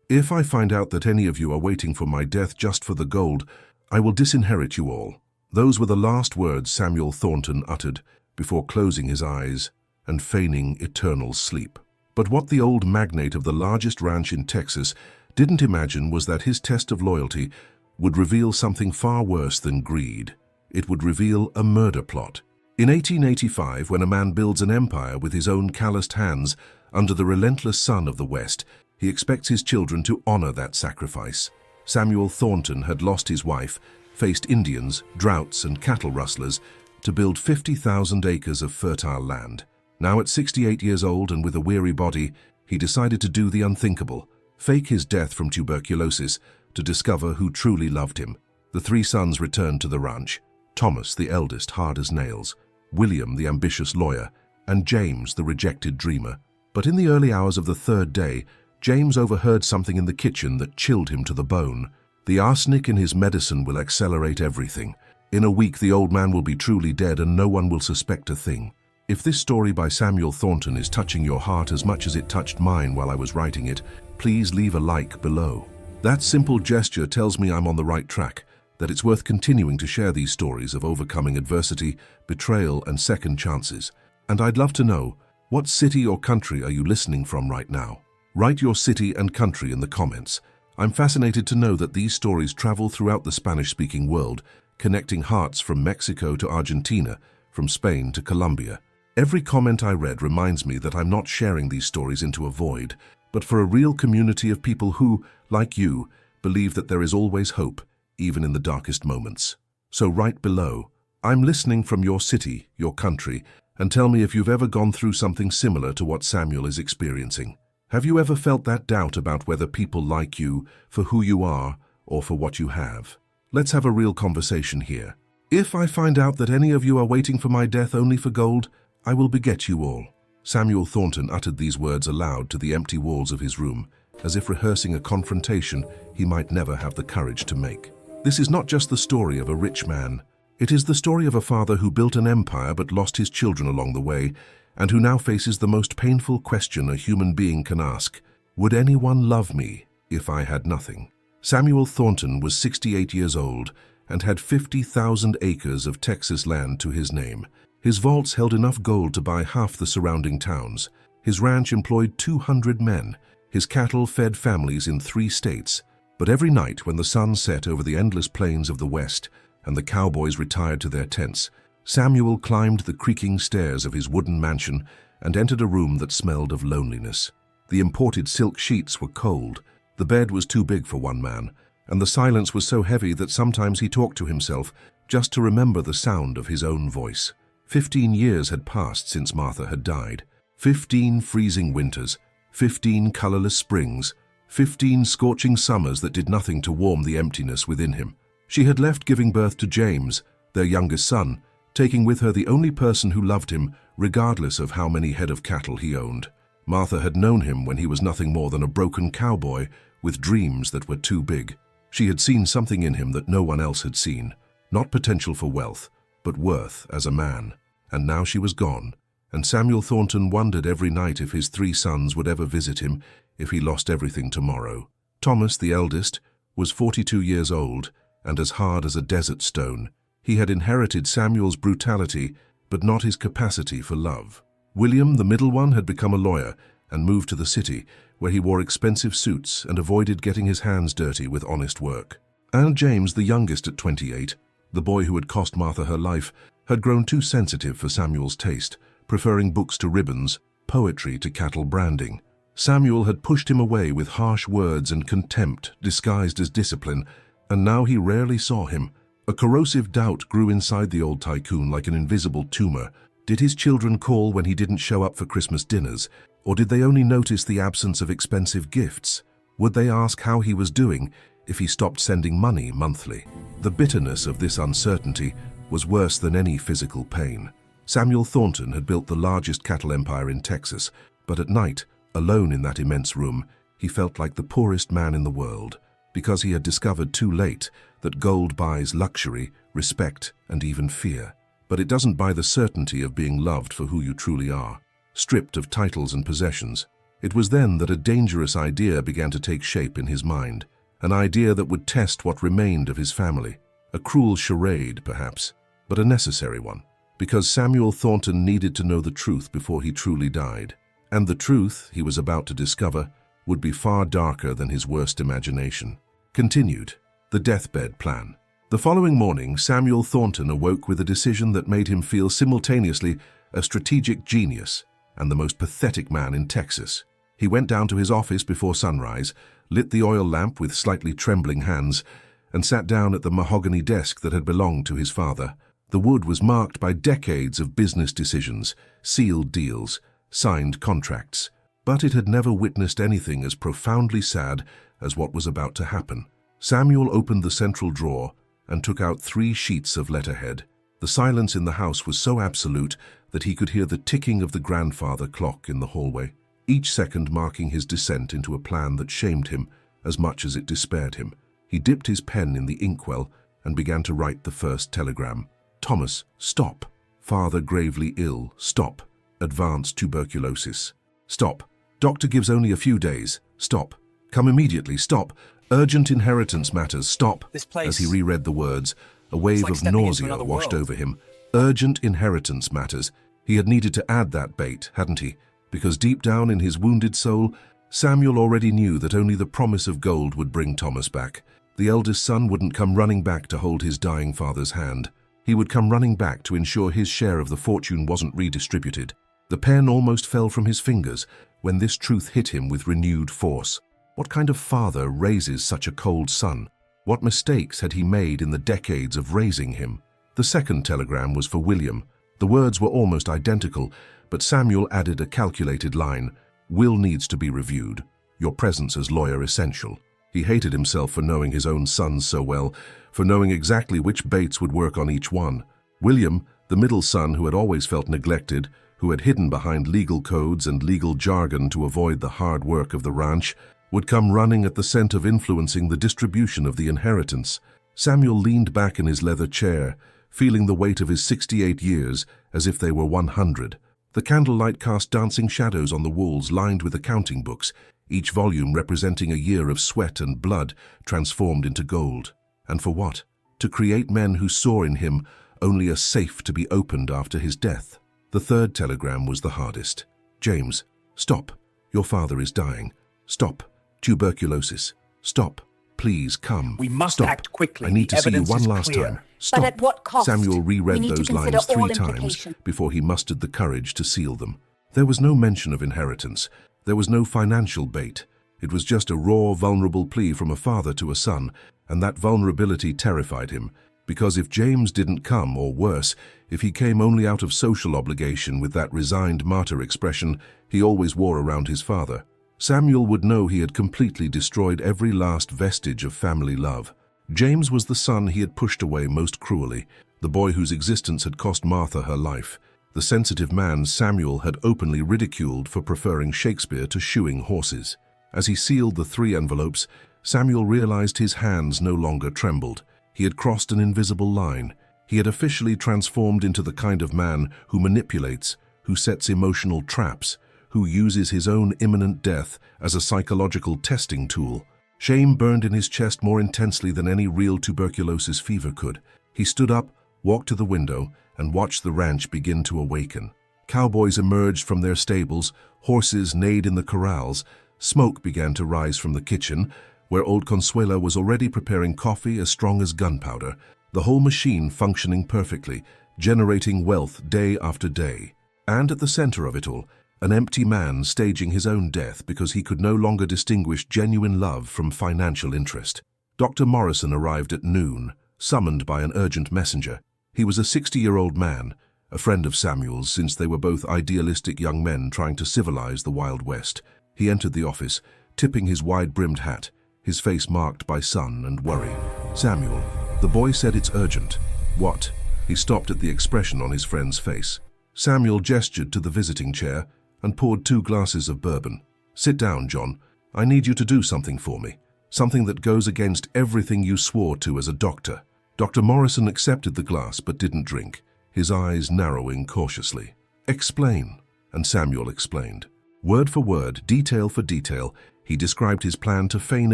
If I find out that any of you are waiting for my death just for the gold, I will disinherit you all." Those were the last words Samuel Thornton uttered before closing his eyes and feigning eternal sleep. But what the old magnate of the largest ranch in Texas didn't imagine was that his test of loyalty would reveal something far worse than greed. It would reveal a murder plot. In 1885, when a man builds an empire with his own calloused hands under the relentless sun of the West, he expects his children to honor that sacrifice. Samuel Thornton had lost his wife, faced Indians, droughts, and cattle rustlers to build 50,000 acres of fertile land. Now at 68 years old and with a weary body, he decided to do the unthinkable, fake his death from tuberculosis to discover who truly loved him. The three sons returned to the ranch: Thomas, the eldest, hard as nails; William, the ambitious lawyer; and James, the rejected dreamer. But in the early hours of the third day, James overheard something in the kitchen that chilled him to the bone. "The arsenic in his medicine will accelerate everything. In a week the old man will be truly dead and no one will suspect a thing." If this story by Samuel Thornton is touching your heart as much as it touched mine while I was writing it, please leave a like below. That simple gesture tells me I'm on the right track, that it's worth continuing to share these stories of overcoming adversity, betrayal, and second chances. And I'd love to know, what city or country are you listening from right now? Write your city and country in the comments. I'm fascinated to know that these stories travel throughout the Spanish-speaking world, connecting hearts from Mexico to Argentina, from Spain to Colombia. Every comment I read reminds me that I'm not sharing these stories into a void, but for a real community of people who, like you, believe that there is always hope, even in the darkest moments. So write below, "I'm listening from your city, your country," and tell me if you've ever gone through something similar to what Samuel is experiencing. Have you ever felt that doubt about whether people like you for who you are or for what you have? Let's have a real conversation here. If I find out that any of you are waiting for my death only for gold, I will beget you all. Samuel Thornton uttered these words aloud to the empty walls of his room, as if rehearsing a confrontation he might never have the courage to make. This is not just the story of a rich man. It is the story of a father who built an empire but lost his children along the way, and who now faces the most painful question a human being can ask: would anyone love me if I had nothing? Samuel Thornton was 68 years old and had 50,000 acres of Texas land to his name. His vaults held enough gold to buy half the surrounding towns. His ranch employed 200 men. His cattle fed families in 3 states. But every night when the sun set over the endless plains of the West and the cowboys retired to their tents, Samuel climbed the creaking stairs of his wooden mansion and entered a room that smelled of loneliness. The imported silk sheets were cold, the bed was too big for one man, and the silence was so heavy that sometimes he talked to himself just to remember the sound of his own voice. 15 years had passed since Martha had died. 15 freezing winters, 15 colorless springs, 15 scorching summers that did nothing to warm the emptiness within him. She had left, giving birth to James, their youngest son, taking with her the only person who loved him, regardless of how many head of cattle he owned. Martha had known him when he was nothing more than a broken cowboy with dreams that were too big. She had seen something in him that no one else had seen, not potential for wealth, but worth as a man. And now she was gone, and Samuel Thornton wondered every night if his 3 sons would ever visit him if he lost everything tomorrow. Thomas, the eldest, was 42 years old and as hard as a desert stone. He had inherited Samuel's brutality, but not his capacity for love. William, the middle one, had become a lawyer and moved to the city, where he wore expensive suits and avoided getting his hands dirty with honest work. And James, the youngest at 28, the boy who had cost Martha her life, had grown too sensitive for Samuel's taste, preferring books to ribbons, poetry to cattle branding. Samuel had pushed him away with harsh words and contempt disguised as discipline, and now he rarely saw him. A corrosive doubt grew inside the old tycoon like an invisible tumor. Did his children call when he didn't show up for Christmas dinners, or did they only notice the absence of expensive gifts? Would they ask how he was doing if he stopped sending money monthly? The bitterness of this uncertainty was worse than any physical pain. Samuel Thornton had built the largest cattle empire in Texas, but at night, alone in that immense room, he felt like the poorest man in the world, because he had discovered too late that gold buys luxury, respect, and even fear. But it doesn't buy the certainty of being loved for who you truly are. Stripped of titles and possessions, It was then that a dangerous idea began to take shape in his mind, an idea that would test what remained of his family. A cruel charade, perhaps, but a necessary one, because Samuel Thornton needed to know the truth before he truly died. And the truth he was about to discover would be far darker than his worst imagination. Continued. The deathbed plan. The following morning, Samuel Thornton awoke with a decision that made him feel simultaneously a strategic genius and the most pathetic man in Texas. He went down to his office before sunrise, lit the oil lamp with slightly trembling hands, and sat down at the mahogany desk that had belonged to his father. The wood was marked by decades of business decisions, sealed deals, signed contracts, but it had never witnessed anything as profoundly sad as what was about to happen. Samuel opened the central drawer and took out 3 sheets of letterhead. The silence in the house was so absolute that he could hear the ticking of the grandfather clock in the hallway, each second marking his descent into a plan that shamed him as much as it despaired him. He dipped his pen in the inkwell and began to write the first telegram. Thomas, stop. Father gravely ill. Stop. Advanced tuberculosis. Stop. Doctor gives only a few days. Stop. Come immediately. Stop. Urgent inheritance matters. Stop. As he reread the words, a wave of nausea washed over him. Urgent inheritance matters. He had needed to add that bait, hadn't he? Because deep down in his wounded soul, Samuel already knew that only the promise of gold would bring Thomas back. The eldest son wouldn't come running back to hold his dying father's hand. He would come running back to ensure his share of the fortune wasn't redistributed. The pen almost fell from his fingers when this truth hit him with renewed force. What kind of father raises such a cold son? What mistakes had he made in the decades of raising him? The second telegram was for William. The words were almost identical, but Samuel added a calculated line. Will needs to be reviewed. Your presence as lawyer essential. He hated himself for knowing his own sons so well, for knowing exactly which baits would work on each one. William, the middle son who had always felt neglected, who had hidden behind legal codes and legal jargon to avoid the hard work of the ranch, would come running at the scent of influencing the distribution of the inheritance. Samuel leaned back in his leather chair, feeling the weight of his 68 years as if they were 100. The candlelight cast dancing shadows on the walls lined with accounting books, each volume representing a year of sweat and blood transformed into gold. And for what? To create men who saw in him only a safe to be opened after his death. The third telegram was the hardest. James, stop. Your father is dying. Stop. Tuberculosis. Stop. Please come. We must Stop. act quickly. I need to see you one is last clear. time. Stop. But at what cost? Samuel reread We need to those consider lines 3 all times implications. before he mustered the courage to seal them. There was no mention of inheritance. There was no financial bait. It was just a raw, vulnerable plea from a father to a son, and that vulnerability terrified him, because if James didn't come, or worse, if he came only out of social obligation with that resigned martyr expression he always wore around his father, Samuel would know he had completely destroyed every last vestige of family love. James was the son he had pushed away most cruelly, the boy whose existence had cost Martha her life, the sensitive man Samuel had openly ridiculed for preferring Shakespeare to shoeing horses. As he sealed the 3 envelopes, Samuel realized his hands no longer trembled. He had crossed an invisible line. He had officially transformed into the kind of man who manipulates, who sets emotional traps, who uses his own imminent death as a psychological testing tool. Shame burned in his chest more intensely than any real tuberculosis fever could. He stood up, walked to the window, and watched the ranch begin to awaken. Cowboys emerged from their stables, horses neighed in the corrals, smoke began to rise from the kitchen, where old Consuela was already preparing coffee as strong as gunpowder, the whole machine functioning perfectly, generating wealth day after day. And at the center of it all, an empty man staging his own death because he could no longer distinguish genuine love from financial interest. Dr. Morrison arrived at noon, summoned by an urgent messenger. He was a 60-year-old man, a friend of Samuel's since they were both idealistic young men trying to civilize the Wild West. He entered the office, tipping his wide-brimmed hat, his face marked by sun and worry. Samuel, the boy said it's urgent. What? He stopped at the expression on his friend's face. Samuel gestured to the visiting chair and poured 2 glasses of bourbon. Sit down, John. I need you to do something for me. Something that goes against everything you swore to as a doctor. Dr. Morrison accepted the glass but didn't drink, his eyes narrowing cautiously. Explain. And Samuel explained. Word for word, detail for detail, he described his plan to feign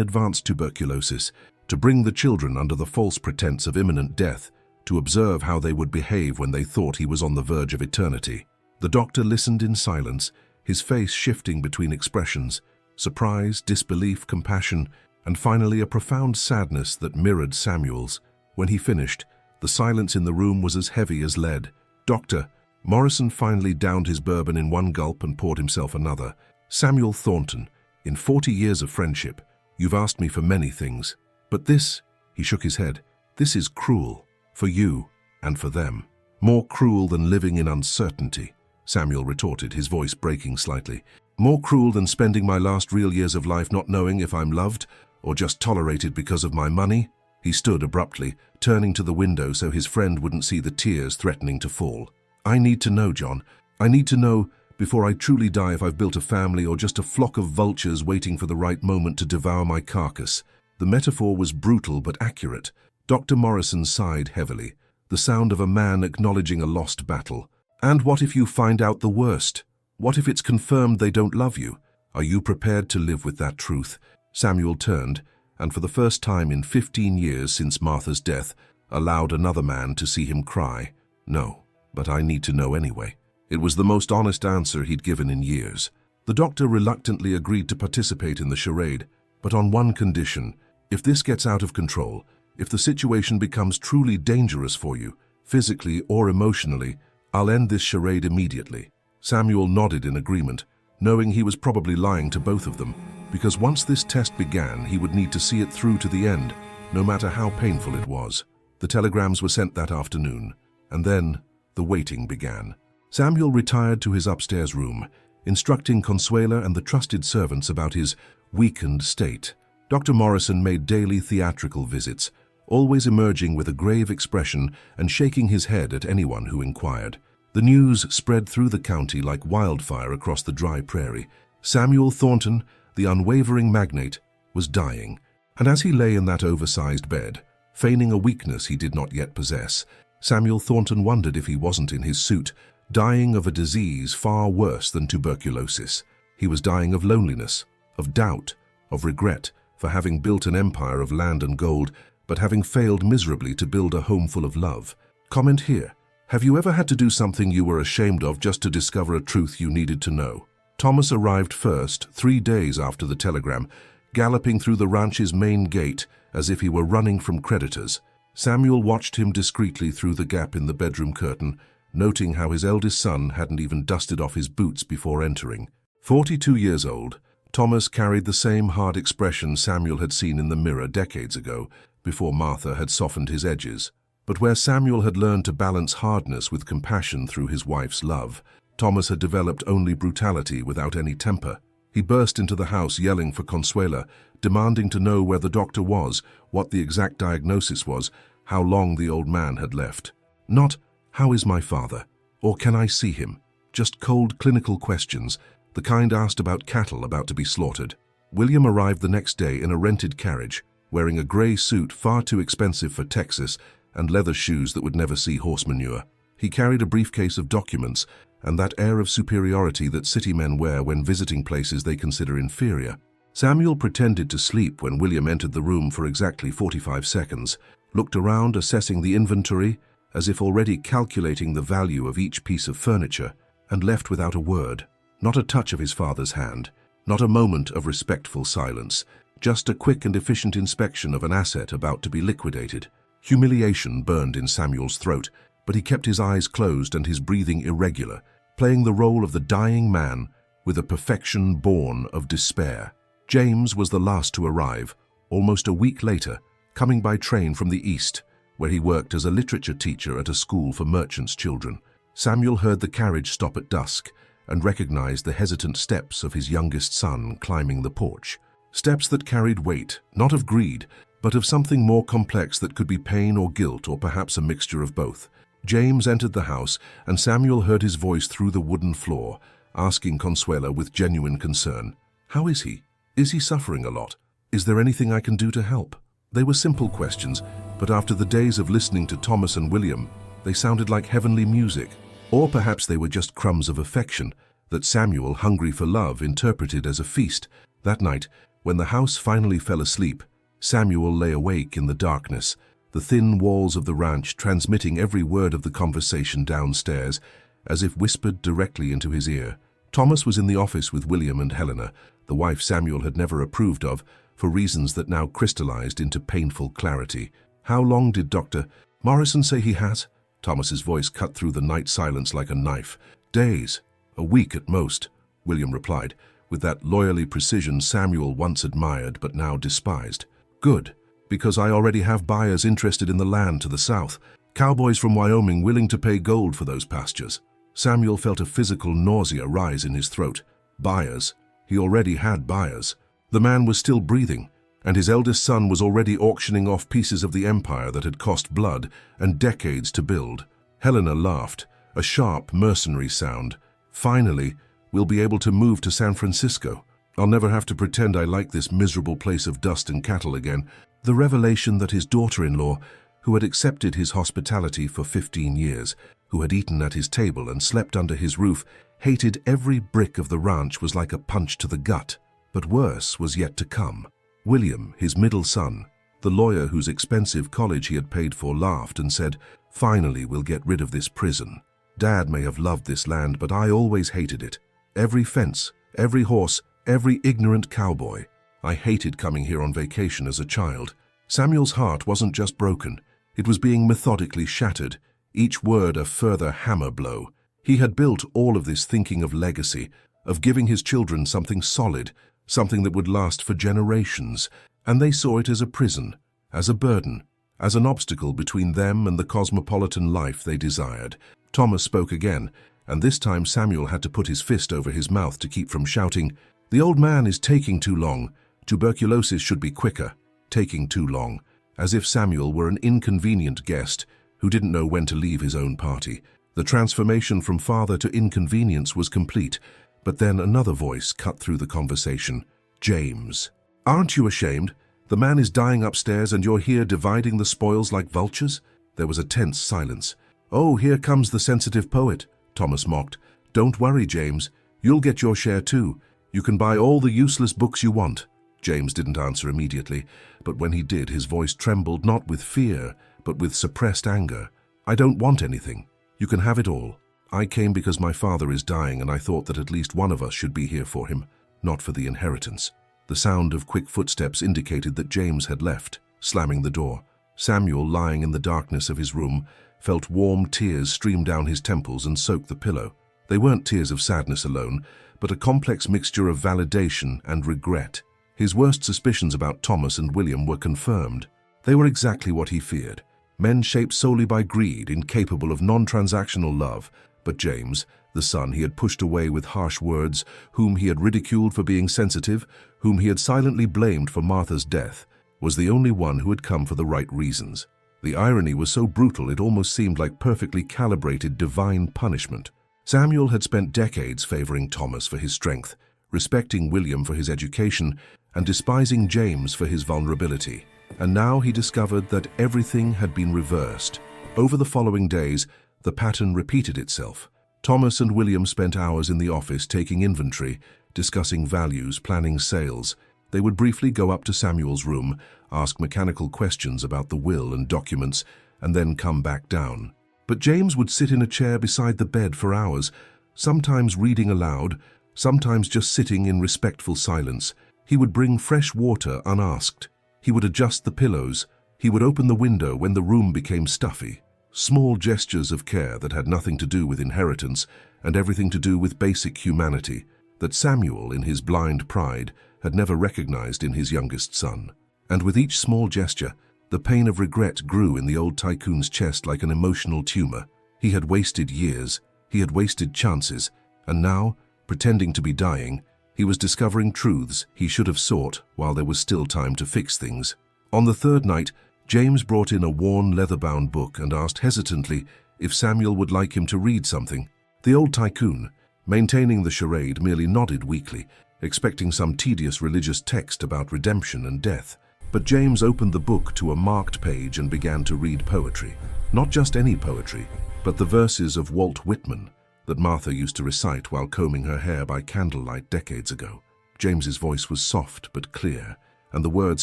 advanced tuberculosis, to bring the children under the false pretense of imminent death, to observe how they would behave when they thought he was on the verge of eternity. The doctor listened in silence, his face shifting between expressions, surprise, disbelief, compassion, and finally a profound sadness that mirrored Samuel's. When he finished, the silence in the room was as heavy as lead. "Doctor," Morrison finally downed his bourbon in one gulp and poured himself another. "Samuel Thornton, in 40 years of friendship, you've asked me for many things. But this," he shook his head, "this is cruel, for you and for them. More cruel than living in uncertainty," Samuel retorted, his voice breaking slightly. "More cruel than spending my last real years of life not knowing if I'm loved or just tolerated because of my money." He stood abruptly, turning to the window so his friend wouldn't see the tears threatening to fall. "I need to know, John. I need to know before I truly die if I've built a family or just a flock of vultures waiting for the right moment to devour my carcass." The metaphor was brutal but accurate. Dr. Morrison sighed heavily, the sound of a man acknowledging a lost battle. "And what if you find out the worst? What if it's confirmed they don't love you? Are you prepared to live with that truth?" Samuel turned, and for the first time in 15 years since Martha's death, allowed another man to see him cry. "No, but I need to know anyway." It was the most honest answer he'd given in years. The doctor reluctantly agreed to participate in the charade, but on one condition: if this gets out of control, if the situation becomes truly dangerous for you, physically or emotionally, I'll end this charade immediately. Samuel nodded in agreement, knowing he was probably lying to both of them, because once this test began, he would need to see it through to the end, no matter how painful it was. The telegrams were sent that afternoon, and then the waiting began. Samuel retired to his upstairs room, instructing Consuela and the trusted servants about his weakened state. Dr. Morrison made daily theatrical visits, always emerging with a grave expression and shaking his head at anyone who inquired. The news spread through the county like wildfire across the dry prairie. Samuel Thornton, the unwavering magnate, was dying, and as he lay in that oversized bed, feigning a weakness he did not yet possess, Samuel Thornton wondered if he wasn't in his suit, dying of a disease far worse than tuberculosis. He was dying of loneliness, of doubt, of regret for having built an empire of land and gold, but having failed miserably to build a home full of love. Comment here. Have you ever had to do something you were ashamed of just to discover a truth you needed to know? Thomas arrived first, 3 days after the telegram, galloping through the ranch's main gate as if he were running from creditors. Samuel watched him discreetly through the gap in the bedroom curtain, noting how his eldest son hadn't even dusted off his boots before entering. 42 years old, Thomas carried the same hard expression Samuel had seen in the mirror decades ago, before Martha had softened his edges. But where Samuel had learned to balance hardness with compassion through his wife's love, Thomas had developed only brutality without any temper. He burst into the house yelling for Consuela, demanding to know where the doctor was, what the exact diagnosis was, how long the old man had left. Not, "How is my father?" or "Can I see him?" Just cold clinical questions, the kind asked about cattle about to be slaughtered. William arrived the next day in a rented carriage, wearing a grey suit far too expensive for Texas and leather shoes that would never see horse manure. He carried a briefcase of documents and that air of superiority that city men wear when visiting places they consider inferior. Samuel pretended to sleep when William entered the room for exactly 45 seconds, looked around assessing the inventory, as if already calculating the value of each piece of furniture, and left without a word. Not a touch of his father's hand, not a moment of respectful silence, just a quick and efficient inspection of an asset about to be liquidated. Humiliation burned in Samuel's throat, but he kept his eyes closed and his breathing irregular, playing the role of the dying man with a perfection born of despair. James was the last to arrive, almost a week later, coming by train from the east, where he worked as a literature teacher at a school for merchants' children. Samuel heard the carriage stop at dusk and recognized the hesitant steps of his youngest son climbing the porch. Steps that carried weight, not of greed, but of something more complex that could be pain or guilt or perhaps a mixture of both. James entered the house, and Samuel heard his voice through the wooden floor, asking Consuela with genuine concern, "How is he? Is he suffering a lot? Is there anything I can do to help?" They were simple questions, but after the days of listening to Thomas and William, they sounded like heavenly music. Or perhaps they were just crumbs of affection, that Samuel, hungry for love, interpreted as a feast. That night, when the house finally fell asleep, Samuel lay awake in the darkness, the thin walls of the ranch transmitting every word of the conversation downstairs, as if whispered directly into his ear. Thomas was in the office with William and Helena, the wife Samuel had never approved of, for reasons that now crystallized into painful clarity. "How long did Dr. Morrison say he has?" Thomas's voice cut through the night silence like a knife. "Days. A week at most," William replied, with that lawyerly precision Samuel once admired but now despised. "Good, because I already have buyers interested in the land to the south, cowboys from Wyoming willing to pay gold for those pastures." Samuel felt a physical nausea rise in his throat. Buyers. He already had buyers. The man was still breathing, and his eldest son was already auctioning off pieces of the empire that had cost blood and decades to build. Helena laughed, a sharp, mercenary sound. "Finally, we'll be able to move to San Francisco. I'll never have to pretend I like this miserable place of dust and cattle again." The revelation that his daughter-in-law, who had accepted his hospitality for 15 years, who had eaten at his table and slept under his roof, hated every brick of the ranch was like a punch to the gut. But worse was yet to come. William, his middle son, the lawyer whose expensive college he had paid for, laughed and said, "Finally, we'll get rid of this prison. Dad may have loved this land, but I always hated it. Every fence, every horse, every ignorant cowboy. I hated coming here on vacation as a child." Samuel's heart wasn't just broken. It was being methodically shattered, each word a further hammer blow. He had built all of this thinking of legacy, of giving his children something solid, something that would last for generations, and they saw it as a prison, as a burden, as an obstacle between them and the cosmopolitan life they desired. Thomas spoke again, and this time Samuel had to put his fist over his mouth to keep from shouting, "The old man is taking too long. Tuberculosis should be quicker." Taking too long, as if Samuel were an inconvenient guest who didn't know when to leave his own party. The transformation from father to inconvenience was complete, but then another voice cut through the conversation. "James, aren't you ashamed? The man is dying upstairs and you're here dividing the spoils like vultures?" There was a tense silence. "Oh, here comes the sensitive poet," Thomas mocked. "Don't worry, James. You'll get your share too. You can buy all the useless books you want." James didn't answer immediately, but when he did, his voice trembled not with fear, but with suppressed anger. "I don't want anything. You can have it all. I came because my father is dying and I thought that at least one of us should be here for him, not for the inheritance." The sound of quick footsteps indicated that James had left, slamming the door. Samuel, lying in the darkness of his room, felt warm tears stream down his temples and soak the pillow. They weren't tears of sadness alone, but a complex mixture of validation and regret. His worst suspicions about Thomas and William were confirmed. They were exactly what he feared. Men shaped solely by greed, incapable of non-transactional love. But James, the son he had pushed away with harsh words, whom he had ridiculed for being sensitive, whom he had silently blamed for Martha's death, was the only one who had come for the right reasons. The irony was so brutal it almost seemed like perfectly calibrated divine punishment. Samuel had spent decades favoring Thomas for his strength, respecting William for his education, and despising James for his vulnerability. And now he discovered that everything had been reversed. Over the following days, the pattern repeated itself. Thomas and William spent hours in the office taking inventory, discussing values, planning sales. They would briefly go up to Samuel's room, ask mechanical questions about the will and documents, and then come back down. But James would sit in a chair beside the bed for hours, sometimes reading aloud, sometimes just sitting in respectful silence. He would bring fresh water unasked. He would adjust the pillows. He would open the window when the room became stuffy. Small gestures of care that had nothing to do with inheritance and everything to do with basic humanity that Samuel, in his blind pride, had never recognized in his youngest son. And with each small gesture, the pain of regret grew in the old Tycoon's chest like an emotional tumor. He had wasted years, he had wasted chances, and now, pretending to be dying, he was discovering truths he should have sought while there was still time to fix things. On the third night, James brought in a worn, leather-bound book and asked hesitantly if Samuel would like him to read something. The old Tycoon, maintaining the charade, merely nodded weakly, expecting some tedious religious text about redemption and death. But James opened the book to a marked page and began to read poetry. Not just any poetry, but the verses of Walt Whitman, that Martha used to recite while combing her hair by candlelight decades ago. James's voice was soft but clear, and the words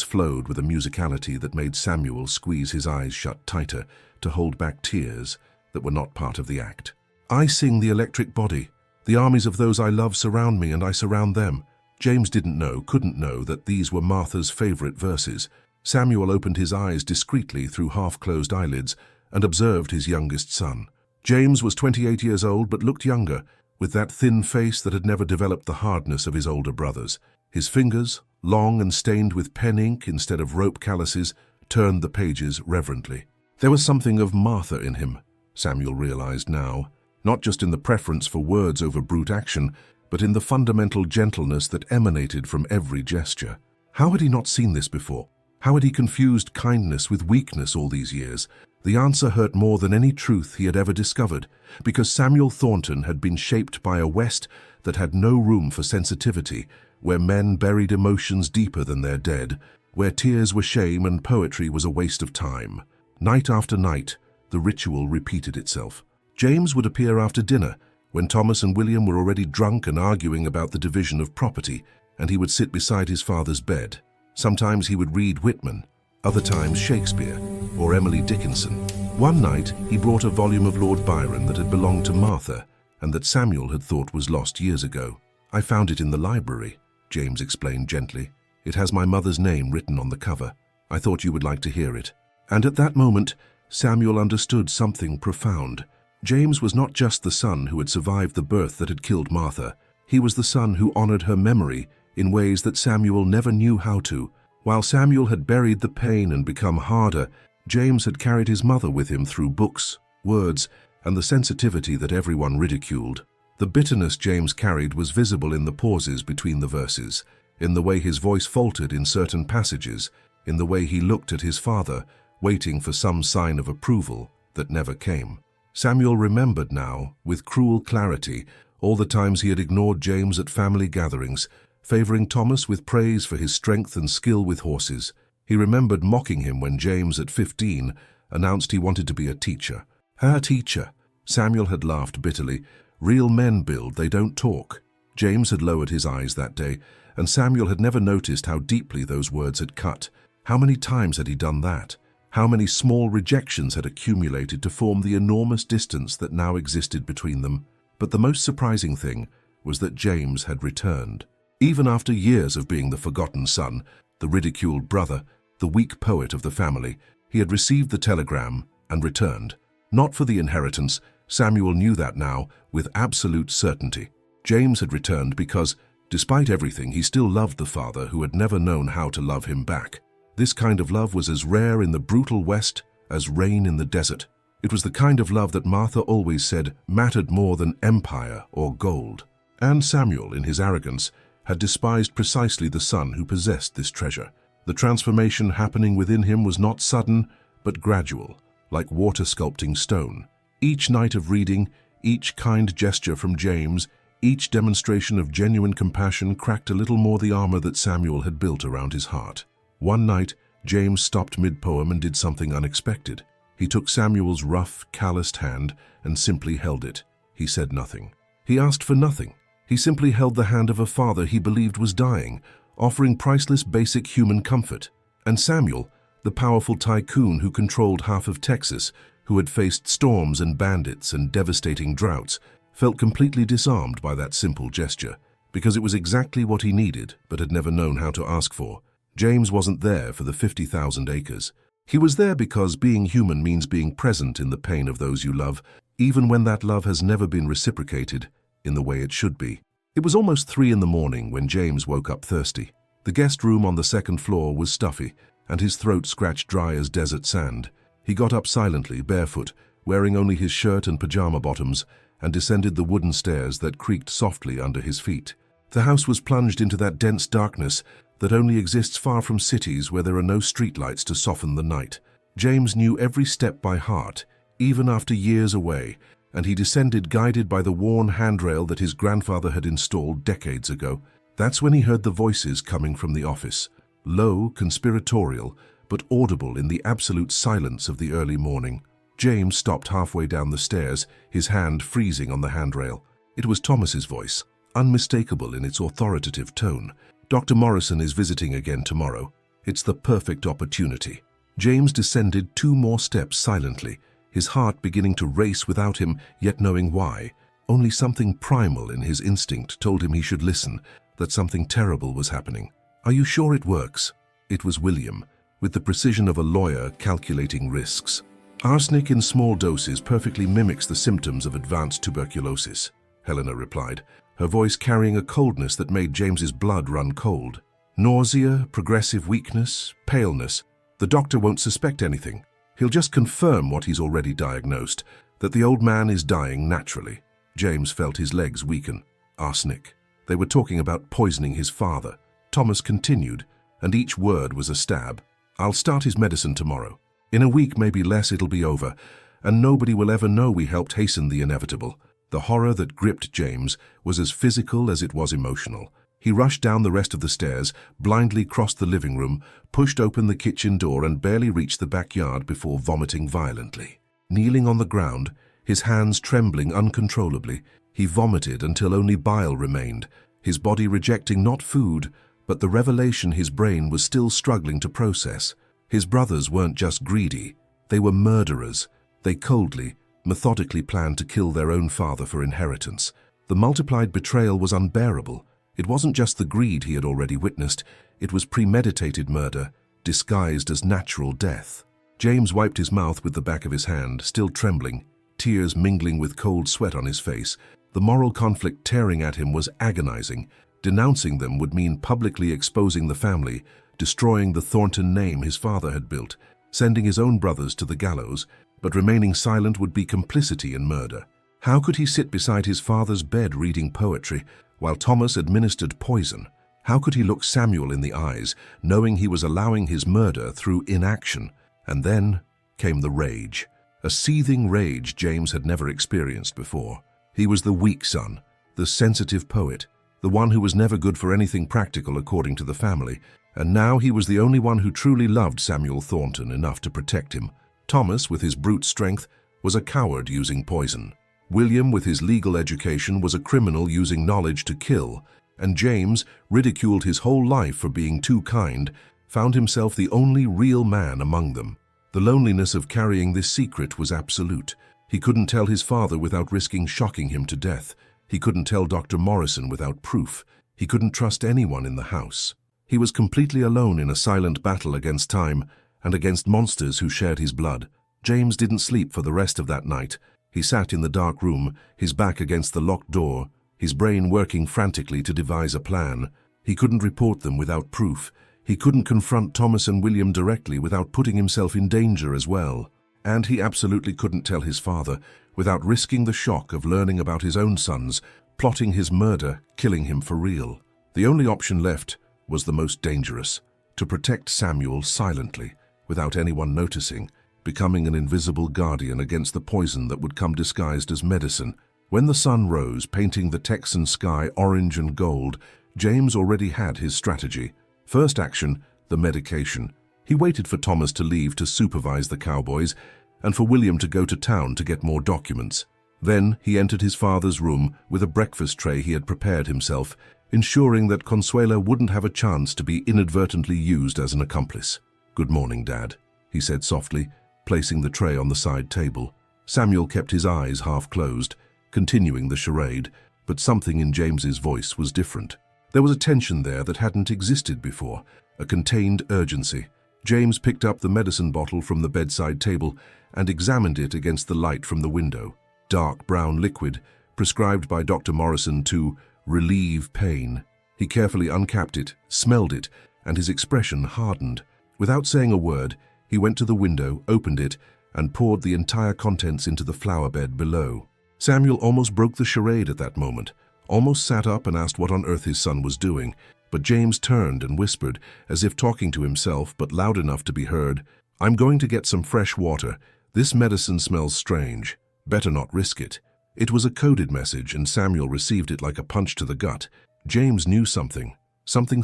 flowed with a musicality that made Samuel squeeze his eyes shut tighter to hold back tears that were not part of the act. I sing the electric body. The armies of those I love surround me and I surround them. James couldn't know that these were Martha's favorite verses. Samuel opened his eyes discreetly through half-closed eyelids and observed his youngest son. James was 28 years old but looked younger, with that thin face that had never developed the hardness of his older brothers. His fingers, long and stained with pen ink instead of rope calluses, turned the pages reverently. There was something of Martha in him, Samuel realized now, not just in the preference for words over brute action, but in the fundamental gentleness that emanated from every gesture. How had he not seen this before? How had he confused kindness with weakness all these years? The answer hurt more than any truth he had ever discovered, because Samuel Thornton had been shaped by a West that had no room for sensitivity, where men buried emotions deeper than their dead, where tears were shame and poetry was a waste of time. Night after night, the ritual repeated itself. James would appear after dinner, when Thomas and William were already drunk and arguing about the division of property, and he would sit beside his father's bed. Sometimes he would read Whitman, other times Shakespeare or Emily Dickinson. One night, he brought a volume of Lord Byron that had belonged to Martha and that Samuel had thought was lost years ago. I found it in the library, James explained gently. It has my mother's name written on the cover. I thought you would like to hear it. And at that moment, Samuel understood something profound. James was not just the son who had survived the birth that had killed Martha. He was the son who honored her memory in ways that Samuel never knew how to. While Samuel had buried the pain and become harder, James had carried his mother with him through books, words, and the sensitivity that everyone ridiculed. The bitterness James carried was visible in the pauses between the verses, in the way his voice faltered in certain passages, in the way he looked at his father, waiting for some sign of approval that never came. Samuel remembered now, with cruel clarity, all the times he had ignored James at family gatherings, favoring Thomas with praise for his strength and skill with horses. He remembered mocking him when James, at 15, announced he wanted to be a teacher. Her teacher. Samuel had laughed bitterly. Real men build, they don't talk. James had lowered his eyes that day, and Samuel had never noticed how deeply those words had cut. How many times had he done that? How many small rejections had accumulated to form the enormous distance that now existed between them? But the most surprising thing was that James had returned. Even after years of being the forgotten son, the ridiculed brother, the weak poet of the family, he had received the telegram and returned. Not for the inheritance, Samuel knew that now with absolute certainty. James had returned because, despite everything, he still loved the father who had never known how to love him back. This kind of love was as rare in the brutal West as rain in the desert. It was the kind of love that Martha always said mattered more than empire or gold. And Samuel, in his arrogance, had despised precisely the son who possessed this treasure. The transformation happening within him was not sudden, but gradual, like water sculpting stone. Each night of reading, each kind gesture from James, each demonstration of genuine compassion cracked a little more the armor that Samuel had built around his heart. One night, James stopped mid-poem and did something unexpected. He took Samuel's rough, calloused hand and simply held it. He said nothing. He asked for nothing. He simply held the hand of a father he believed was dying, offering priceless basic human comfort. And Samuel, the powerful tycoon who controlled half of Texas, who had faced storms and bandits and devastating droughts, felt completely disarmed by that simple gesture, because it was exactly what he needed but had never known how to ask for. James wasn't there for the 50,000 acres. He was there because being human means being present in the pain of those you love, even when that love has never been reciprocated in the way it should be. It was almost 3 in the morning when James woke up thirsty. The guest room on the second floor was stuffy, and his throat scratched dry as desert sand. He got up silently, barefoot, wearing only his shirt and pajama bottoms, and descended the wooden stairs that creaked softly under his feet. The house was plunged into that dense darkness that only exists far from cities where there are no streetlights to soften the night. James knew every step by heart, even after years away, and he descended guided by the worn handrail that his grandfather had installed decades ago. That's when he heard the voices coming from the office, low, conspiratorial, but audible in the absolute silence of the early morning. James stopped halfway down the stairs, his hand freezing on the handrail. It was Thomas's voice, unmistakable in its authoritative tone. "Dr. Morrison is visiting again tomorrow. It's the perfect opportunity." James descended 2 more steps silently, his heart beginning to race without him, yet knowing why. Only something primal in his instinct told him he should listen, that something terrible was happening. "Are you sure it works?" It was William, with the precision of a lawyer calculating risks. "Arsenic in small doses perfectly mimics the symptoms of advanced tuberculosis," Helena replied, her voice carrying a coldness that made James's blood run cold. "Nausea, progressive weakness, paleness. The doctor won't suspect anything. He'll just confirm what he's already diagnosed, that the old man is dying naturally." James felt his legs weaken. Arsenic. They were talking about poisoning his father. Thomas continued, and each word was a stab. "I'll start his medicine tomorrow. In a week, maybe less, it'll be over, and nobody will ever know we helped hasten the inevitable." The horror that gripped James was as physical as it was emotional. He rushed down the rest of the stairs, blindly crossed the living room, pushed open the kitchen door and barely reached the backyard before vomiting violently. Kneeling on the ground, his hands trembling uncontrollably, he vomited until only bile remained, his body rejecting not food, but the revelation his brain was still struggling to process. His brothers weren't just greedy, they were murderers. They coldly, methodically planned to kill their own father for inheritance. The multiplied betrayal was unbearable. It wasn't just the greed he had already witnessed, it was premeditated murder, disguised as natural death. James wiped his mouth with the back of his hand, still trembling, tears mingling with cold sweat on his face. The moral conflict tearing at him was agonizing. Denouncing them would mean publicly exposing the family, destroying the Thornton name his father had built, sending his own brothers to the gallows, but remaining silent would be complicity in murder. How could he sit beside his father's bed reading poetry while Thomas administered poison? How could he look Samuel in the eyes, knowing he was allowing his murder through inaction? And then came the rage. A seething rage James had never experienced before. He was the weak son, the sensitive poet, the one who was never good for anything practical according to the family, and now he was the only one who truly loved Samuel Thornton enough to protect him. Thomas, with his brute strength, was a coward using poison. William, with his legal education, was a criminal using knowledge to kill, and James, ridiculed his whole life for being too kind, found himself the only real man among them. The loneliness of carrying this secret was absolute. He couldn't tell his father without risking shocking him to death. He couldn't tell Dr. Morrison without proof. He couldn't trust anyone in the house. He was completely alone in a silent battle against time and against monsters who shared his blood. James didn't sleep for the rest of that night. He sat in the dark room, his back against the locked door, his brain working frantically to devise a plan. He couldn't report them without proof. He couldn't confront Thomas and William directly without putting himself in danger as well. And he absolutely couldn't tell his father without risking the shock of learning about his own sons, plotting his murder, killing him for real. The only option left was the most dangerous: to protect Samuel silently, without anyone noticing, becoming an invisible guardian against the poison that would come disguised as medicine. When the sun rose, painting the Texan sky orange and gold, James already had his strategy. First action, the medication. He waited for Thomas to leave to supervise the cowboys, and for William to go to town to get more documents. Then he entered his father's room with a breakfast tray he had prepared himself, ensuring that Consuela wouldn't have a chance to be inadvertently used as an accomplice. "Good morning, Dad," he said softly, placing the tray on the side table. Samuel kept his eyes half closed, continuing the charade, but something in James's voice was different. There was a tension there that hadn't existed before, a contained urgency. James picked up the medicine bottle from the bedside table and examined it against the light from the window. Dark brown liquid, prescribed by Dr. Morrison to relieve pain. He carefully uncapped it, smelled it, and his expression hardened. Without saying a word, he went to the window, opened it, and poured the entire contents into the flower bed below. Samuel almost broke the charade at that moment, almost sat up and asked what on earth his son was doing. But James turned and whispered, as if talking to himself, but loud enough to be heard, "I'm going to get some fresh water. This medicine smells strange. Better not risk it." It was a coded message, and Samuel received it like a punch to the gut. James knew something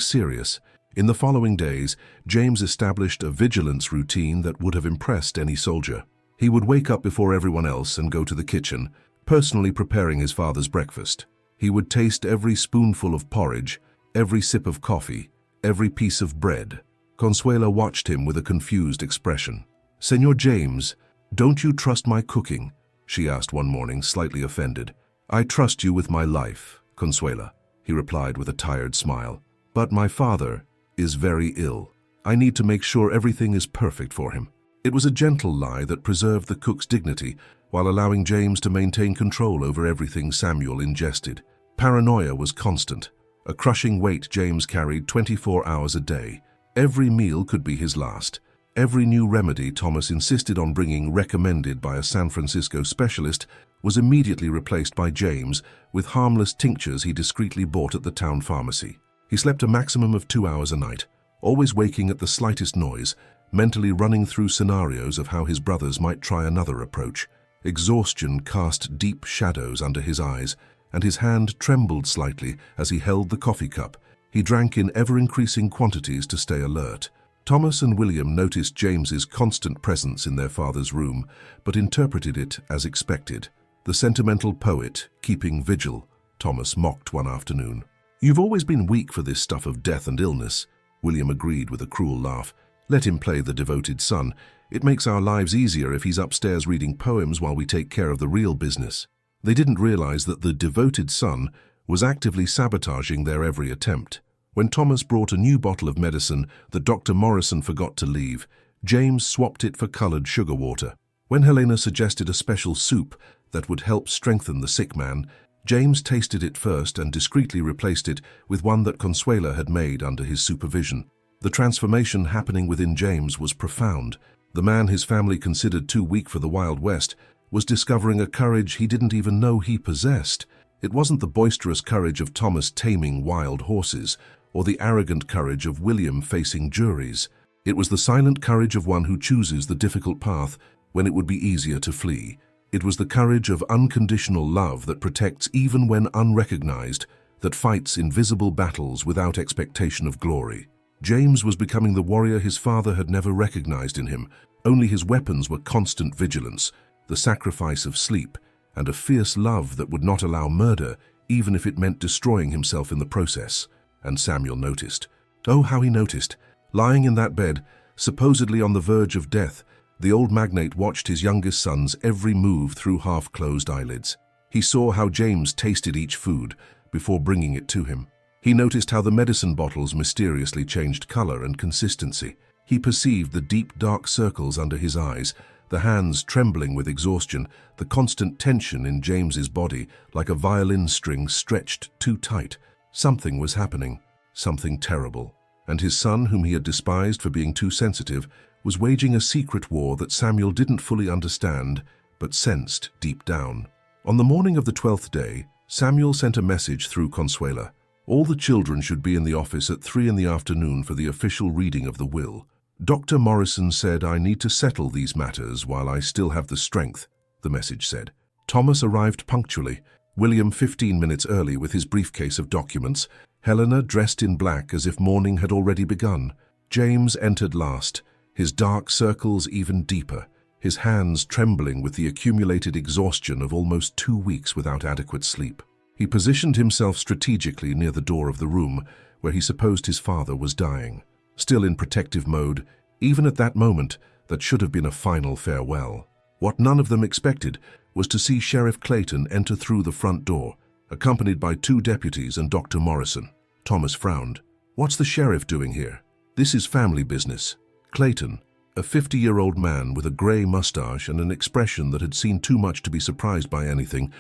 serious. In the following days, James established a vigilance routine that would have impressed any soldier. He would wake up before everyone else and go to the kitchen, personally preparing his father's breakfast. He would taste every spoonful of porridge, every sip of coffee, every piece of bread. Consuela watched him with a confused expression. "Senor James, don't you trust my cooking?" she asked one morning, slightly offended. "I trust you with my life, Consuela," he replied with a tired smile. "But my father is very ill. I need to make sure everything is perfect for him." It was a gentle lie that preserved the cook's dignity while allowing James to maintain control over everything Samuel ingested. Paranoia was constant, a crushing weight James carried 24 hours a day. Every meal could be his last. Every new remedy Thomas insisted on bringing, recommended by a San Francisco specialist, was immediately replaced by James with harmless tinctures he discreetly bought at the town pharmacy. He slept a maximum of 2 hours a night, always waking at the slightest noise, mentally running through scenarios of how his brothers might try another approach. Exhaustion cast deep shadows under his eyes, and his hand trembled slightly as he held the coffee cup. He drank in ever-increasing quantities to stay alert. Thomas and William noticed James's constant presence in their father's room, but interpreted it as expected. "The sentimental poet, keeping vigil," Thomas mocked one afternoon. "You've always been weak for this stuff of death and illness," William agreed with a cruel laugh. "Let him play the devoted son. It makes our lives easier if he's upstairs reading poems while we take care of the real business." They didn't realize that the devoted son was actively sabotaging their every attempt. When Thomas brought a new bottle of medicine that Dr. Morrison forgot to leave, James swapped it for colored sugar water. When Helena suggested a special soup that would help strengthen the sick man, James tasted it first and discreetly replaced it with one that Consuela had made under his supervision. The transformation happening within James was profound. The man his family considered too weak for the Wild West was discovering a courage he didn't even know he possessed. It wasn't the boisterous courage of Thomas taming wild horses, or the arrogant courage of William facing juries. It was the silent courage of one who chooses the difficult path when it would be easier to flee. It was the courage of unconditional love that protects even when unrecognized, that fights invisible battles without expectation of glory. James was becoming the warrior his father had never recognized in him. Only his weapons were constant vigilance, the sacrifice of sleep, and a fierce love that would not allow murder, even if it meant destroying himself in the process. And Samuel noticed. Oh, how he noticed. Lying in that bed, supposedly on the verge of death, the old magnate watched his youngest son's every move through half-closed eyelids. He saw how James tasted each food before bringing it to him. He noticed how the medicine bottles mysteriously changed color and consistency. He perceived the deep, dark circles under his eyes, the hands trembling with exhaustion, the constant tension in James's body, like a violin string stretched too tight. Something was happening, something terrible. And his son, whom he had despised for being too sensitive, was waging a secret war that Samuel didn't fully understand, but sensed deep down. On the morning of the 12th day, Samuel sent a message through Consuela. All the children should be in the office at 3 in the afternoon for the official reading of the will. Dr. Morrison said I need to settle these matters while I still have the strength, the message said. Thomas arrived punctually, William 15 minutes early with his briefcase of documents, Helena dressed in black as if morning had already begun. James entered last, his dark circles even deeper, his hands trembling with the accumulated exhaustion of almost 2 weeks without adequate sleep. He positioned himself strategically near the door of the room where he supposed his father was dying. Still in protective mode, even at that moment that should have been a final farewell. What none of them expected was to see Sheriff Clayton enter through the front door, accompanied by 2 deputies and Dr. Morrison. Thomas frowned. What's the sheriff doing here? This is family business. Clayton, a 50-year-old man with a gray mustache and an expression that had seen too much to be surprised by anything,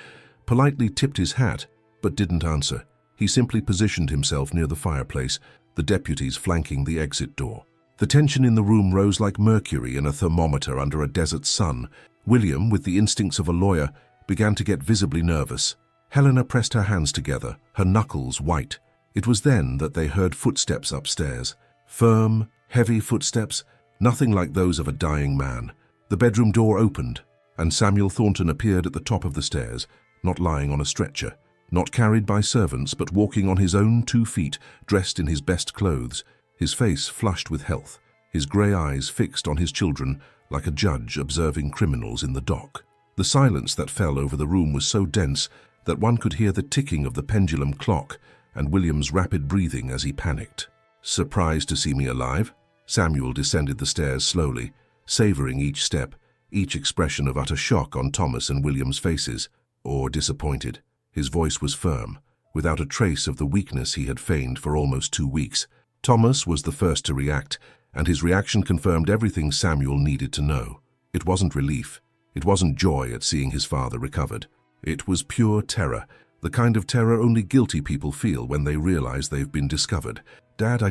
politely tipped his hat, but didn't answer. He simply positioned himself near the fireplace, the deputies flanking the exit door. The tension in the room rose like mercury in a thermometer under a desert sun. William, with the instincts of a lawyer, began to get visibly nervous. Helena pressed her hands together, her knuckles white. It was then that they heard footsteps upstairs. Firm, heavy footsteps, nothing like those of a dying man. The bedroom door opened, and Samuel Thornton appeared at the top of the stairs, not lying on a stretcher, not carried by servants, but walking on his own 2 feet, dressed in his best clothes, his face flushed with health, his grey eyes fixed on his children like a judge observing criminals in the dock. The silence that fell over the room was so dense that one could hear the ticking of the pendulum clock and William's rapid breathing as he panicked. "Surprised to see me alive?" Samuel descended the stairs slowly, savoring each step, each expression of utter shock on Thomas and William's faces, or disappointed. His voice was firm, without a trace of the weakness he had feigned for almost 2 weeks. Thomas was the first to react, and his reaction confirmed everything Samuel needed to know. It wasn't relief. It wasn't joy at seeing his father recovered. It was pure terror, the kind of terror only guilty people feel when they realize they've been discovered. "Dad,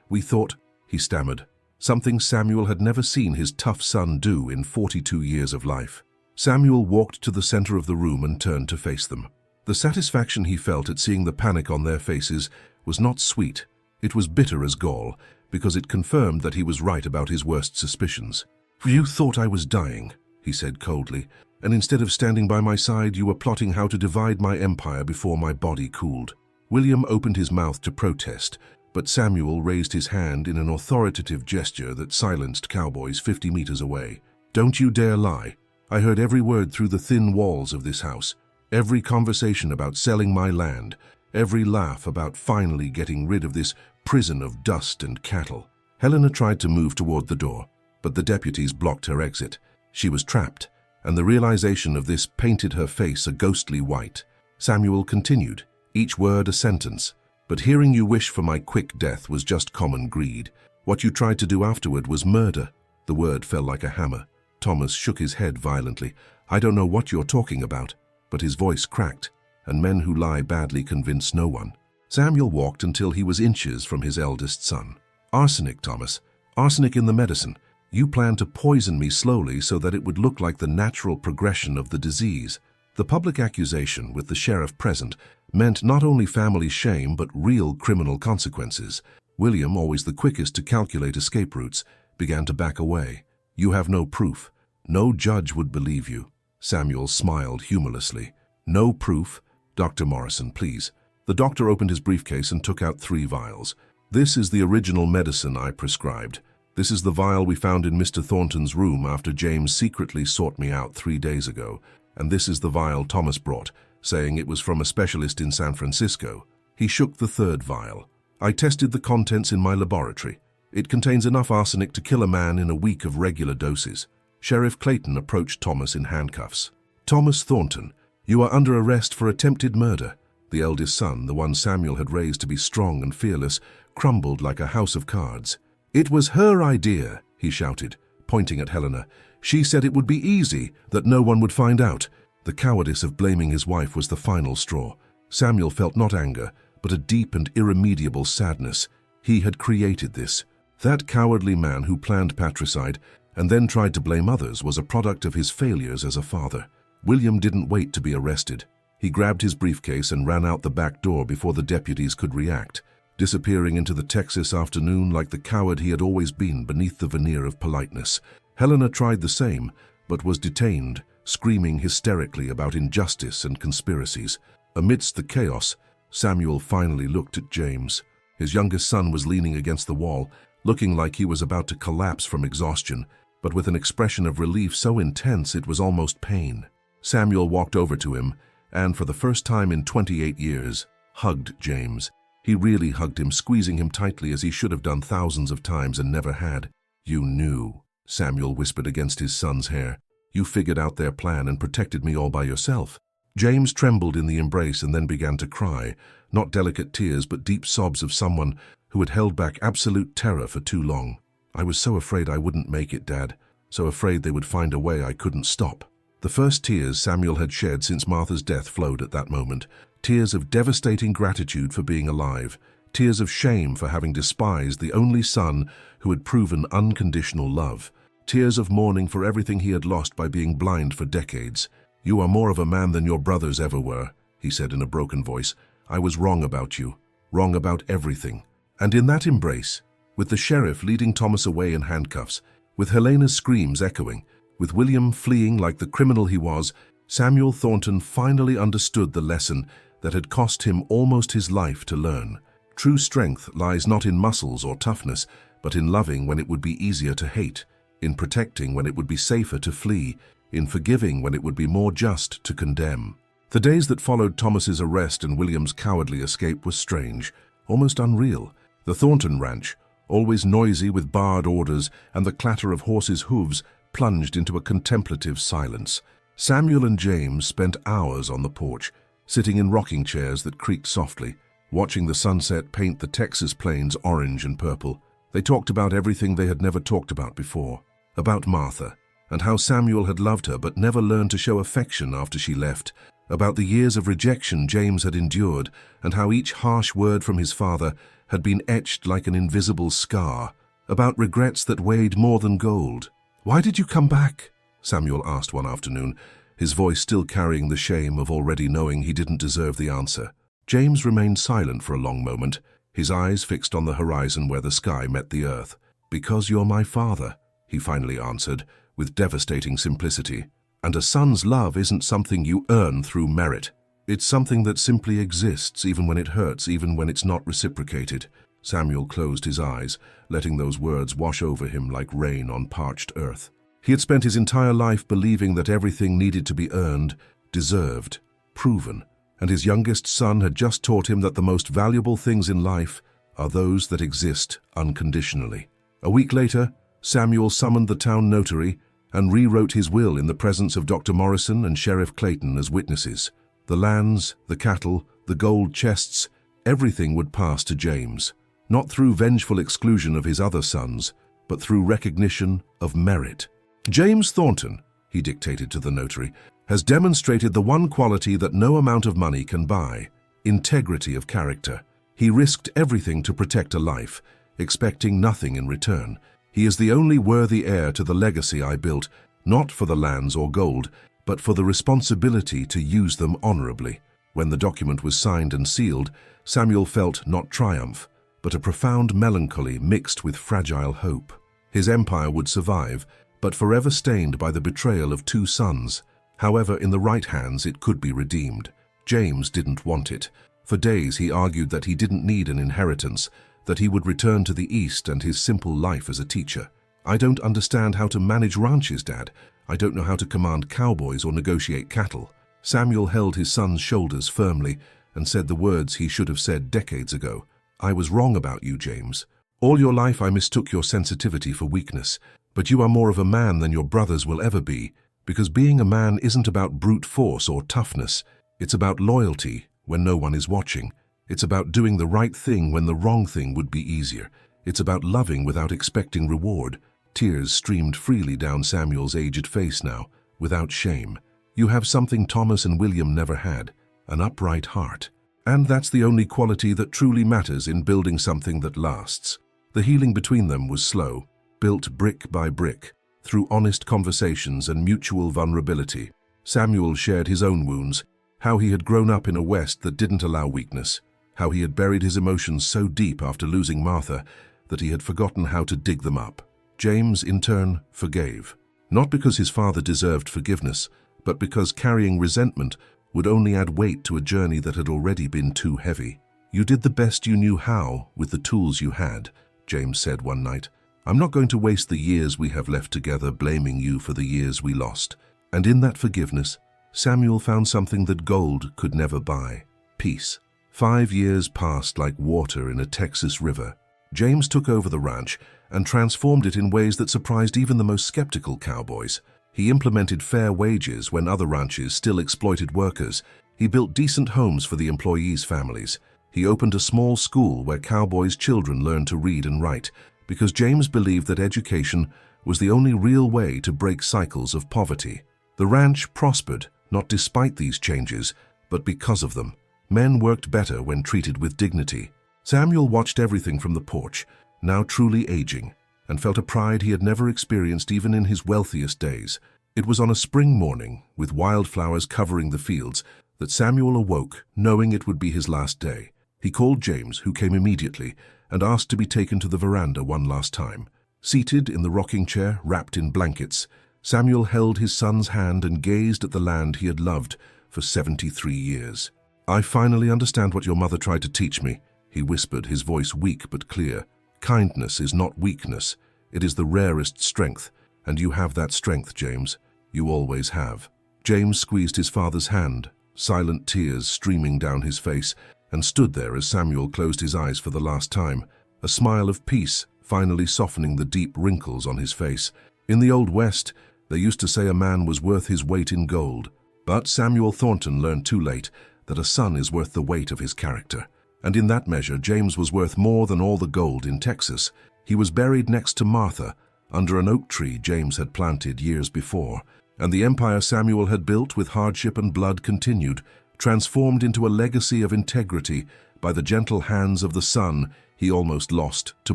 we thought," he stammered, something Samuel had never seen his tough son do in 42 years of life. Samuel walked to the center of the room and turned to face them. The satisfaction he felt at seeing the panic on their faces was not sweet. It was bitter as gall, because it confirmed that he was right about his worst suspicions. "You thought I was dying," he said coldly, "and instead of standing by my side, you were plotting how to divide my empire before my body cooled." William opened his mouth to protest, but Samuel raised his hand in an authoritative gesture that silenced cowboys 50 meters away. "Don't you dare lie. I heard every word through the thin walls of this house. Every conversation about selling my land, every laugh about finally getting rid of this prison of dust and cattle." Helena tried to move toward the door, but the deputies blocked her exit. She was trapped, and the realization of this painted her face a ghostly white. Samuel continued, each word a sentence. "But hearing you wish for my quick death was just common greed. What you tried to do afterward was murder." The word fell like a hammer. Thomas shook his head violently. "I don't know what you're talking about." But his voice cracked, and men who lie badly convince no one. Samuel walked until he was inches from his eldest son. "Arsenic, Thomas. Arsenic in the medicine. You planned to poison me slowly so that it would look like the natural progression of the disease." The public accusation, with the sheriff present, meant not only family shame but real criminal consequences. William, always the quickest to calculate escape routes, began to back away. "You have no proof. No judge would believe you." Samuel smiled humorlessly. "No proof? Dr. Morrison, please." The doctor opened his briefcase and took out 3 vials. "This is the original medicine I prescribed. This is the vial we found in Mr. Thornton's room after James secretly sought me out 3 days ago. And this is the vial Thomas brought, saying it was from a specialist in San Francisco." He shook the 3rd vial. "I tested the contents in my laboratory. It contains enough arsenic to kill a man in a week of regular doses." Sheriff Clayton approached Thomas in handcuffs. "Thomas Thornton, you are under arrest for attempted murder." The eldest son, the one Samuel had raised to be strong and fearless, crumbled like a house of cards. "It was her idea," he shouted, pointing at Helena. "She said it would be easy, that no one would find out." The cowardice of blaming his wife was the final straw. Samuel felt not anger, but a deep and irremediable sadness. He had created this. That cowardly man who planned patricide and then tried to blame others was a product of his failures as a father. William didn't wait to be arrested. He grabbed his briefcase and ran out the back door before the deputies could react, disappearing into the Texas afternoon like the coward he had always been beneath the veneer of politeness. Helena tried the same, but was detained, screaming hysterically about injustice and conspiracies. Amidst the chaos, Samuel finally looked at James. His youngest son was leaning against the wall, looking like he was about to collapse from exhaustion, but with an expression of relief so intense it was almost pain. Samuel walked over to him and, for the first time in 28 years, hugged James. He really hugged him, squeezing him tightly as he should have done thousands of times and never had. "You knew," Samuel whispered against his son's hair. "You figured out their plan and protected me all by yourself." James trembled in the embrace and then began to cry, not delicate tears but deep sobs of someone who had held back absolute terror for too long. "I was so afraid I wouldn't make it, Dad. So afraid they would find a way I couldn't stop." The first tears Samuel had shed since Martha's death flowed at that moment. Tears of devastating gratitude for being alive. Tears of shame for having despised the only son who had proven unconditional love. Tears of mourning for everything he had lost by being blind for decades. "You are more of a man than your brothers ever were," he said in a broken voice. "I was wrong about you. Wrong about everything." And in that embrace, with the sheriff leading Thomas away in handcuffs, with Helena's screams echoing, with William fleeing like the criminal he was, Samuel Thornton finally understood the lesson that had cost him almost his life to learn. True strength lies not in muscles or toughness, but in loving when it would be easier to hate, in protecting when it would be safer to flee, in forgiving when it would be more just to condemn. The days that followed Thomas's arrest and William's cowardly escape were strange, almost unreal. The Thornton ranch, always noisy with barred orders and the clatter of horses' hooves, plunged into a contemplative silence. Samuel and James spent hours on the porch, sitting in rocking chairs that creaked softly, watching the sunset paint the Texas plains orange and purple. They talked about everything they had never talked about before, about Martha, and how Samuel had loved her but never learned to show affection after she left, about the years of rejection James had endured, and how each harsh word from his father had been etched like an invisible scar, about regrets that weighed more than gold. "Why did you come back?" Samuel asked one afternoon, his voice still carrying the shame of already knowing he didn't deserve the answer. James remained silent for a long moment, his eyes fixed on the horizon where the sky met the earth. "Because you're my father," he finally answered, with devastating simplicity. "And a son's love isn't something you earn through merit. It's something that simply exists, even when it hurts, even when it's not reciprocated." Samuel closed his eyes, letting those words wash over him like rain on parched earth. He had spent his entire life believing that everything needed to be earned, deserved, proven, and his youngest son had just taught him that the most valuable things in life are those that exist unconditionally. A week later, Samuel summoned the town notary and rewrote his will in the presence of Dr. Morrison and Sheriff Clayton as witnesses. The lands, the cattle, the gold chests, everything would pass to James, not through vengeful exclusion of his other sons, but through recognition of merit. "James Thornton," he dictated to the notary, "has demonstrated the one quality that no amount of money can buy: integrity of character. He risked everything to protect a life, expecting nothing in return. He is the only worthy heir to the legacy I built, not for the lands or gold, but for the responsibility to use them honorably." When the document was signed and sealed, Samuel felt not triumph, but a profound melancholy mixed with fragile hope. His empire would survive, but forever stained by the betrayal of two sons. However, in the right hands it could be redeemed. James didn't want it. For days he argued that he didn't need an inheritance, that he would return to the East and his simple life as a teacher. "I don't understand how to manage ranches, Dad. I don't know how to command cowboys or negotiate cattle." Samuel held his son's shoulders firmly and said the words he should have said decades ago. "I was wrong about you, James. All your life I mistook your sensitivity for weakness, but you are more of a man than your brothers will ever be, because being a man isn't about brute force or toughness. It's about loyalty when no one is watching. It's about doing the right thing when the wrong thing would be easier. It's about loving without expecting reward." Tears streamed freely down Samuel's aged face now, without shame. "You have something Thomas and William never had, an upright heart. And that's the only quality that truly matters in building something that lasts." The healing between them was slow, built brick by brick, through honest conversations and mutual vulnerability. Samuel shared his own wounds, how he had grown up in a West that didn't allow weakness, how he had buried his emotions so deep after losing Martha that he had forgotten how to dig them up. James, in turn, forgave, not because his father deserved forgiveness, but because carrying resentment would only add weight to a journey that had already been too heavy. "You did the best you knew how with the tools you had," James said one night. "I'm not going to waste the years we have left together blaming you for the years we lost." And in that forgiveness, Samuel found something that gold could never buy: peace. 5 years passed like water in a Texas river. James took over the ranch and transformed it in ways that surprised even the most skeptical cowboys. He implemented fair wages when other ranches still exploited workers. He built decent homes for the employees' families. He opened a small school where cowboys' children learned to read and write, because James believed that education was the only real way to break cycles of poverty. The ranch prospered, not despite these changes, but because of them. Men worked better when treated with dignity. Samuel watched everything from the porch, now truly aging, and felt a pride he had never experienced even in his wealthiest days. It was on a spring morning, with wildflowers covering the fields, that Samuel awoke, knowing it would be his last day. He called James, who came immediately, and asked to be taken to the veranda one last time. Seated in the rocking chair, wrapped in blankets, Samuel held his son's hand and gazed at the land he had loved for 73 years. "I finally understand what your mother tried to teach me," he whispered, his voice weak but clear. Kindness is not weakness. It is the rarest strength, and you have that strength, James. You always have. James squeezed his father's hand, silent tears streaming down his face, and stood there as Samuel closed his eyes for the last time, a smile of peace finally softening the deep wrinkles on his face. In the Old West, they used to say a man was worth his weight in gold. But Samuel Thornton learned too late that a son is worth the weight of his character. And in that measure, James was worth more than all the gold in Texas. He was buried next to Martha, under an oak tree James had planted years before. And the empire Samuel had built with hardship and blood continued, transformed into a legacy of integrity by the gentle hands of the son he almost lost to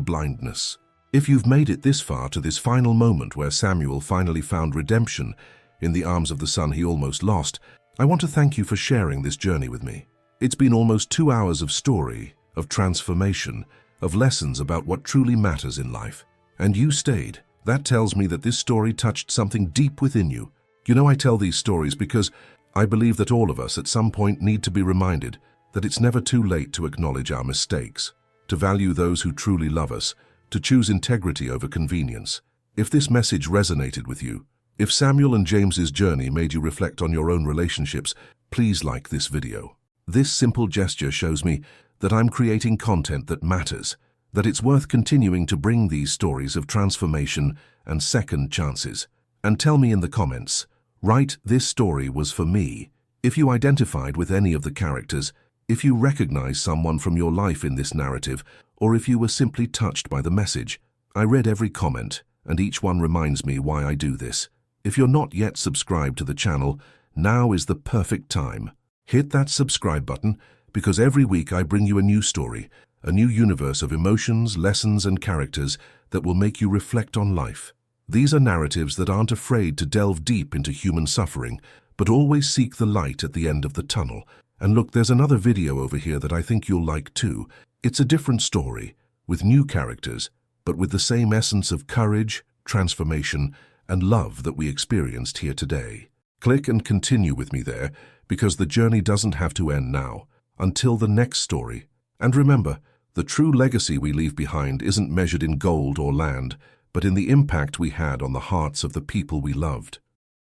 blindness. If you've made it this far, to this final moment where Samuel finally found redemption in the arms of the son he almost lost, I want to thank you for sharing this journey with me. It's been almost 2 hours of story, of transformation, of lessons about what truly matters in life. And you stayed. That tells me that this story touched something deep within you. You know, I tell these stories because I believe that all of us at some point need to be reminded that it's never too late to acknowledge our mistakes, to value those who truly love us, to choose integrity over convenience. If this message resonated with you, if Samuel and James's journey made you reflect on your own relationships, please like this video. This simple gesture shows me that I'm creating content that matters, that it's worth continuing to bring these stories of transformation and second chances. And tell me in the comments, write "This story was for me" if you identified with any of the characters, if you recognize someone from your life in this narrative, or if you were simply touched by the message. I read every comment, and each one reminds me why I do this. If you're not yet subscribed to the channel, now is the perfect time. Hit that subscribe button, because every week I bring you a new story, a new universe of emotions, lessons, and characters that will make you reflect on life. These are narratives that aren't afraid to delve deep into human suffering, but always seek the light at the end of the tunnel. And look, there's another video over here that I think you'll like too. It's a different story, with new characters, but with the same essence of courage, transformation, and love that we experienced here today. Click and continue with me there, because the journey doesn't have to end now. Until the next story. And remember, the true legacy we leave behind isn't measured in gold or land, but in the impact we had on the hearts of the people we loved.